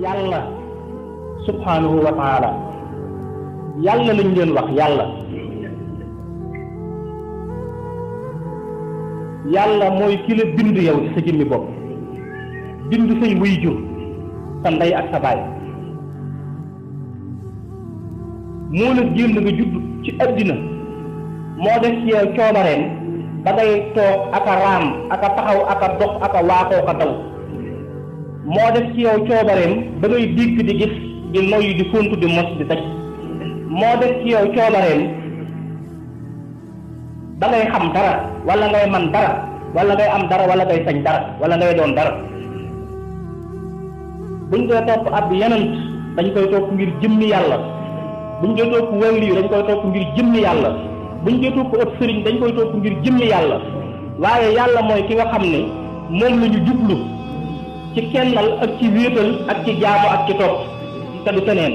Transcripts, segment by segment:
yàlla subhanahu wa taala yàlla lañ leen wax yàlla mooy ki la bind yow ci sa jëmmi bopp bind say waajur sa ndey ak sa baay moo la génn nga judd ci àddina moo def ci yow coobareem ba ngay toog ak a raam ak a taxaw ak a dox ak a waaxoo ka daw moo def ci yow coobareem ba ngay dégg di gis di noyyi di fontu di mos di daj moo def ci yow coobareem ba ngay xam dara wala ngay man dara wala ngay am dara wala ngay sañ dara wala ngay doon dara buñ koy topp ab yonent dañ koy topp ngir jëmmi yàlla buñ koy topp waliyu dañ koy topp ngir jëmmi yàlla buñ koy topp ab sëriñ dañ koy topp ngir jëmmi yàlla waaye yàlla mooy ki nga xam ne moom la ñu jublu ci kennal ak ci wéetal ak ci jaamu ak ci topp te du keneen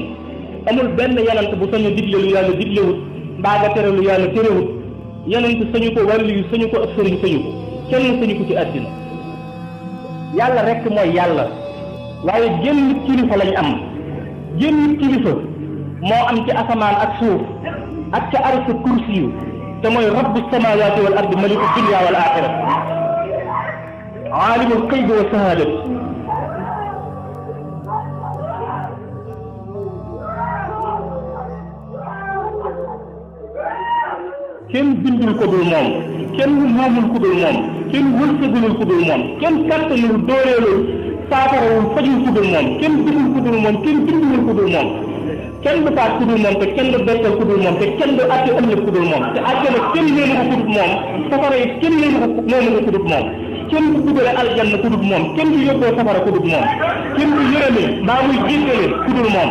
amul benn yonent bu sañu digle lu yàlla diglewut mbaa nga tere lu yàlla terewut yonent sañu ko waliyu sañu ko ab sëriñ sañu ko kenn sañu ko ci àddina yàlla rekk mooy yàlla waaye génn kilifa lañ am génn kilifa moo am ci asamaan ak suuf ak ca arsa kursi yu te mooy rabbu samaawaati wal ardi maliku dunya wal aaxira aalimul xaybi wa sahaadati kenn bindul ko dul moom kenn moomul ko dul moom kenn wërsëgalul ko dul moom kenn kàttanul dooleelul saafarawul fajul ko dul moom kenn bindul ko dul moom kenn bindul ko dul moom kenn du faat ku dul moom te kenn du bettal ku dul moom te kenn du àtte ëllëg ku dul moom te àjjana kenn leenu ko ku dul moom safara yi kenn leenu ko moomu ko ku dul moom kenn du dugale aljanna ku dul moom kenn du yóbboo safara ku dul moom kenn du yërëme mbaa muy jéggale ku dul moom